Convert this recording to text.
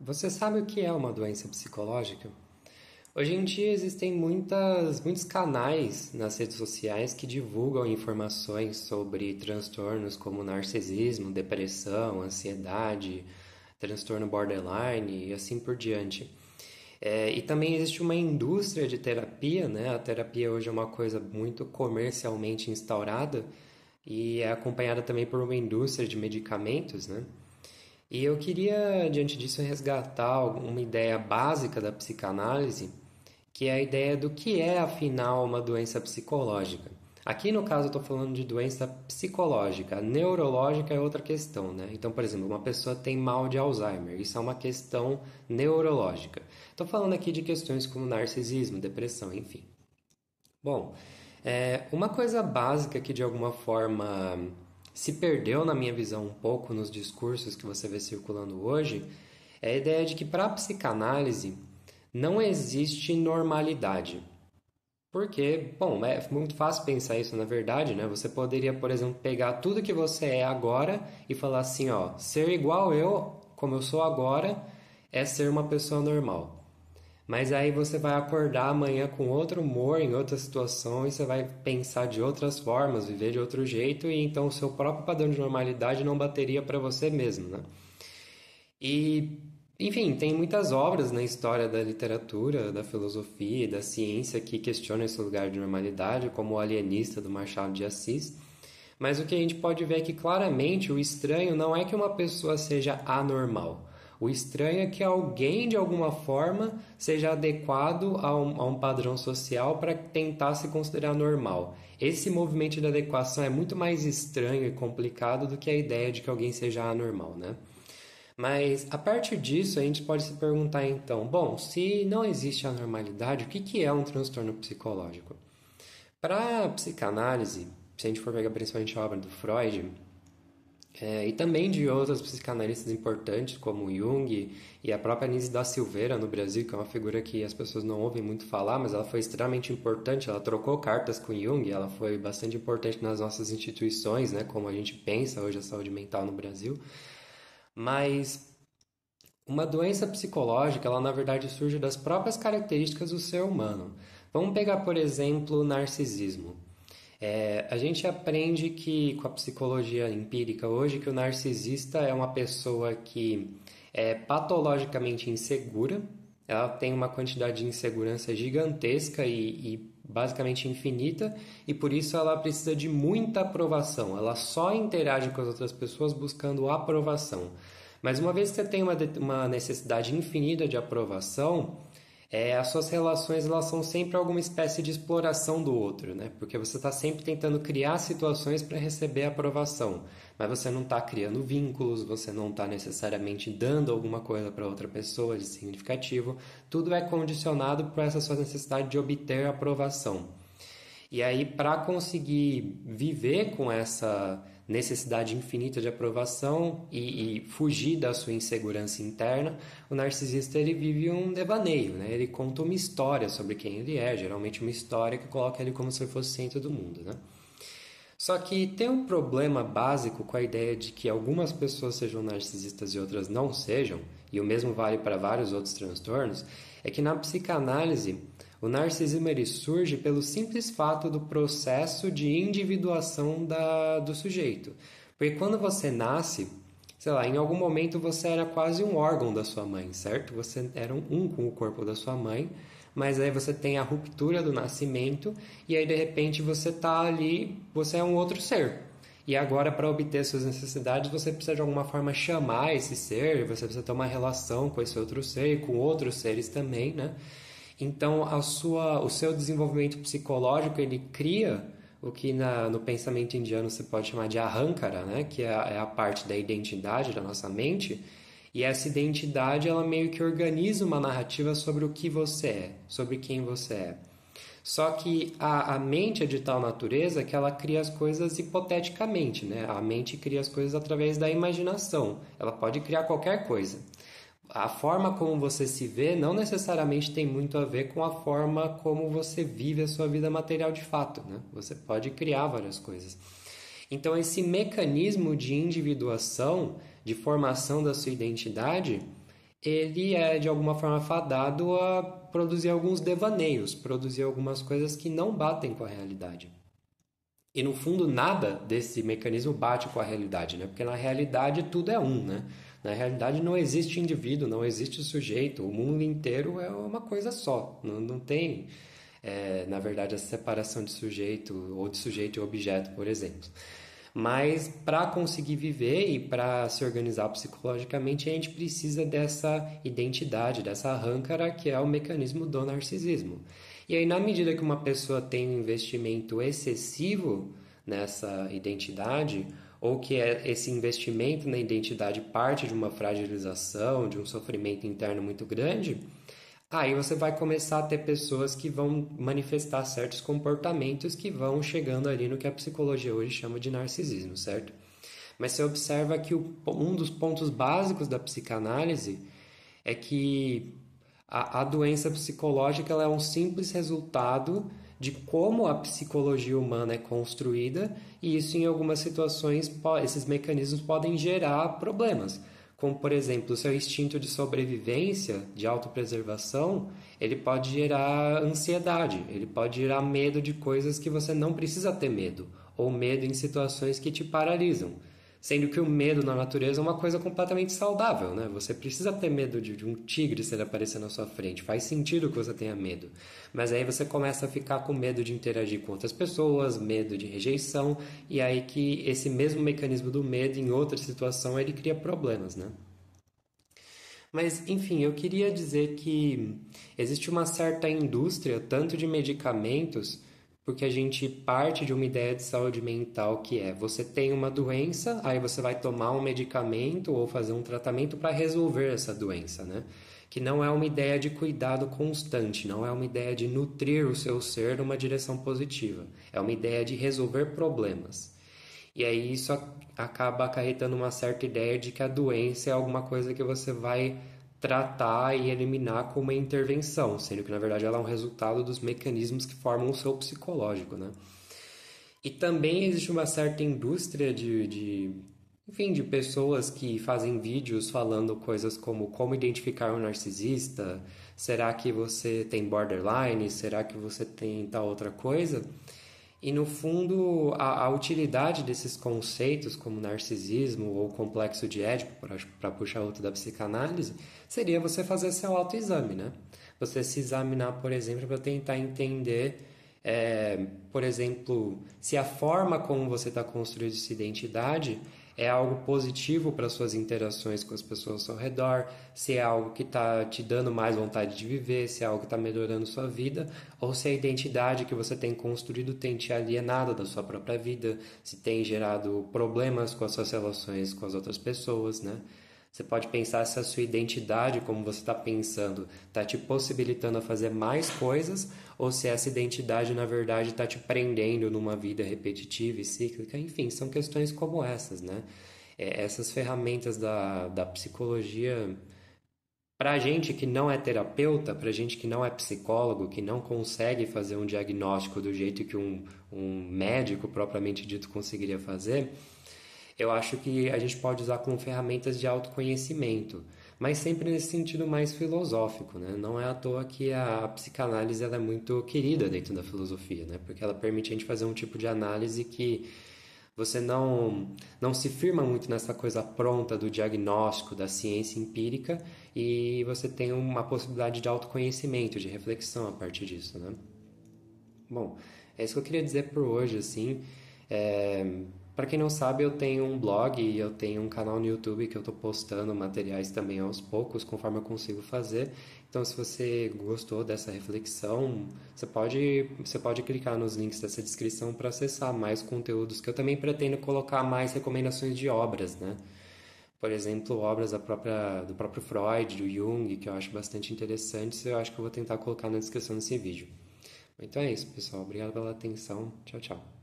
Você sabe o que é uma doença psicológica? Hoje em dia existem muitos canais nas redes sociais que divulgam informações sobre transtornos como narcisismo, depressão, ansiedade, transtorno borderline e assim por diante. E também existe uma indústria de terapia, né? A terapia hoje é uma coisa muito comercialmente instaurada e é acompanhada também por uma indústria de medicamentos, né? E eu queria, diante disso, resgatar uma ideia básica da psicanálise, que é a ideia do que é, afinal, uma doença psicológica. Aqui, no caso, eu estou falando de doença psicológica. A neurológica é outra questão, né? Então, por exemplo, uma pessoa tem mal de Alzheimer. Isso é uma questão neurológica. Estou falando aqui de questões como narcisismo, depressão, enfim. Bom, uma coisa básica que de alguma forma se perdeu na minha visão um pouco nos discursos que você vê circulando hoje é a ideia de que para a psicanálise não existe normalidade. Porque, bom, é muito fácil pensar isso na verdade, né? Você poderia, por exemplo, pegar tudo que você é agora e falar assim, ó, ser igual eu, como eu sou agora, é ser uma pessoa normal. Mas aí você vai acordar amanhã com outro humor, em outra situação, e você vai pensar de outras formas, viver de outro jeito, e então o seu próprio padrão de normalidade não bateria para você mesmo, né? E, enfim, tem muitas obras na história da literatura, da filosofia e da ciência que questionam esse lugar de normalidade, como o Alienista do Machado de Assis. Mas o que a gente pode ver é que claramente o estranho não é que uma pessoa seja anormal. O estranho é que alguém, de alguma forma, seja adequado a um padrão social para tentar se considerar normal. Esse movimento de adequação é muito mais estranho e complicado do que a ideia de que alguém seja anormal, né? Mas a partir disso, a gente pode se perguntar então: bom, se não existe anormalidade, o que é um transtorno psicológico? Para a psicanálise, se a gente for pegar principalmente a obra do Freud, e também de outros psicanalistas importantes, como Jung e a própria Anísia da Silveira no Brasil, que é uma figura que as pessoas não ouvem muito falar, mas ela foi extremamente importante. Ela trocou cartas com Jung, ela foi bastante importante nas nossas instituições, né, como a gente pensa hoje a saúde mental no Brasil. Mas uma doença psicológica, ela na verdade surge das próprias características do ser humano. Vamos pegar, por exemplo, o narcisismo. A gente aprende que, com a psicologia empírica hoje, que o narcisista é uma pessoa que é patologicamente insegura, ela tem uma quantidade de insegurança gigantesca e basicamente infinita, e por isso ela precisa de muita aprovação. Ela só interage com as outras pessoas buscando aprovação. Mas uma vez que você tem uma necessidade infinita de aprovação, as suas relações elas são sempre alguma espécie de exploração do outro, né? Porque você está sempre tentando criar situações para receber aprovação, mas você não está criando vínculos, você não está necessariamente dando alguma coisa para outra pessoa de significativo. Tudo é condicionado por essa sua necessidade de obter aprovação. E aí, para conseguir viver com essa necessidade infinita de aprovação e fugir da sua insegurança interna, o narcisista ele vive um devaneio, né? Ele conta uma história sobre quem ele é, geralmente uma história que coloca ele como se fosse o centro do mundo, né? Só que tem um problema básico com a ideia de que algumas pessoas sejam narcisistas e outras não sejam, e o mesmo vale para vários outros transtornos, é que na psicanálise o narcisismo ele surge pelo simples fato do processo de individuação do sujeito. Porque quando você nasce, sei lá, em algum momento você era quase um órgão da sua mãe, certo? Você era um com o corpo da sua mãe, mas aí você tem a ruptura do nascimento e aí de repente você tá ali, você é um outro ser. E agora, para obter suas necessidades, você precisa de alguma forma chamar esse ser, você precisa ter uma relação com esse outro ser e com outros seres também, né? Então, o seu desenvolvimento psicológico, ele cria o que no pensamento indiano você pode chamar de ahankara, né? Que é a parte da identidade da nossa mente. E essa identidade, ela meio que organiza uma narrativa sobre o que você é, sobre quem você é. Só que a mente é de tal natureza que ela cria as coisas hipoteticamente, né? A mente cria as coisas através da imaginação. Ela pode criar qualquer coisa. A forma como você se vê não necessariamente tem muito a ver com a forma como você vive a sua vida material de fato, né? Você pode criar várias coisas. Então, esse mecanismo de individuação, de formação da sua identidade, ele é de alguma forma fadado a produzir alguns devaneios, produzir algumas coisas que não batem com a realidade. E no fundo nada desse mecanismo bate com a realidade, né? Porque na realidade tudo é um, né? Na realidade não existe indivíduo, não existe sujeito, o mundo inteiro é uma coisa só. Não tem, na verdade, essa separação de sujeito ou de sujeito e objeto, por exemplo. Mas para conseguir viver e para se organizar psicologicamente, a gente precisa dessa identidade, dessa arrancara que é o mecanismo do narcisismo. E aí, na medida que uma pessoa tem um investimento excessivo nessa identidade, ou que esse investimento na identidade parte de uma fragilização, de um sofrimento interno muito grande, aí você vai começar a ter pessoas que vão manifestar certos comportamentos que vão chegando ali no que a psicologia hoje chama de narcisismo, certo? Mas você observa que um dos pontos básicos da psicanálise é que a doença psicológica ela é um simples resultado de como a psicologia humana é construída e isso em algumas situações, esses mecanismos podem gerar problemas. Como, por exemplo, o seu instinto de sobrevivência, de autopreservação, ele pode gerar ansiedade, ele pode gerar medo de coisas que você não precisa ter medo, ou medo em situações que te paralisam. Sendo que o medo na natureza é uma coisa completamente saudável, né? Você precisa ter medo de um tigre se ele aparecer na sua frente. Faz sentido que você tenha medo. Mas aí você começa a ficar com medo de interagir com outras pessoas, medo de rejeição, e aí que esse mesmo mecanismo do medo em outra situação ele cria problemas, né? Mas, enfim, eu queria dizer que existe uma certa indústria, tanto de medicamentos, porque a gente parte de uma ideia de saúde mental que é você tem uma doença, aí você vai tomar um medicamento ou fazer um tratamento para resolver essa doença, né? Que não é uma ideia de cuidado constante, não é uma ideia de nutrir o seu ser numa direção positiva, é uma ideia de resolver problemas. E aí isso acaba acarretando uma certa ideia de que a doença é alguma coisa que você vai tratar e eliminar com uma intervenção, sendo que na verdade ela é um resultado dos mecanismos que formam o seu psicológico, né? E também existe uma certa indústria enfim, de pessoas que fazem vídeos falando coisas como identificar um narcisista, será que você tem borderline, será que você tem tal outra coisa? E no fundo, a utilidade desses conceitos como narcisismo ou complexo de Édipo, para puxar outro da psicanálise, seria você fazer seu autoexame, né? Você se examinar, por exemplo, para tentar entender, por exemplo, se a forma como você está construindo essa identidade é algo positivo para suas interações com as pessoas ao seu redor, se é algo que está te dando mais vontade de viver, se é algo que está melhorando sua vida, ou se a identidade que você tem construído tem te alienado da sua própria vida, se tem gerado problemas com as suas relações com as outras pessoas, né? Você pode pensar se a sua identidade, como você está pensando, está te possibilitando a fazer mais coisas, ou se essa identidade, na verdade, está te prendendo numa vida repetitiva e cíclica. Enfim, são questões como essas, né? Essas ferramentas da psicologia, para a gente que não é terapeuta, para a gente que não é psicólogo, que não consegue fazer um diagnóstico do jeito que um médico propriamente dito conseguiria fazer, eu acho que a gente pode usar como ferramentas de autoconhecimento, mas sempre nesse sentido mais filosófico, né? Não é à toa que a psicanálise ela é muito querida dentro da filosofia, né? Porque ela permite a gente fazer um tipo de análise que você não se firma muito nessa coisa pronta do diagnóstico, da ciência empírica, e você tem uma possibilidade de autoconhecimento, de reflexão a partir disso, né? Bom, é isso que eu queria dizer por hoje, assim. Para quem não sabe, eu tenho um blog e eu tenho um canal no YouTube que eu estou postando materiais também aos poucos, conforme eu consigo fazer. Então, se você gostou dessa reflexão, você pode clicar nos links dessa descrição para acessar mais conteúdos, que eu também pretendo colocar mais recomendações de obras, né? Por exemplo, obras do próprio Freud, do Jung, que eu acho bastante interessantes, eu acho que eu vou tentar colocar na descrição desse vídeo. Então é isso, pessoal. Obrigado pela atenção. Tchau, tchau.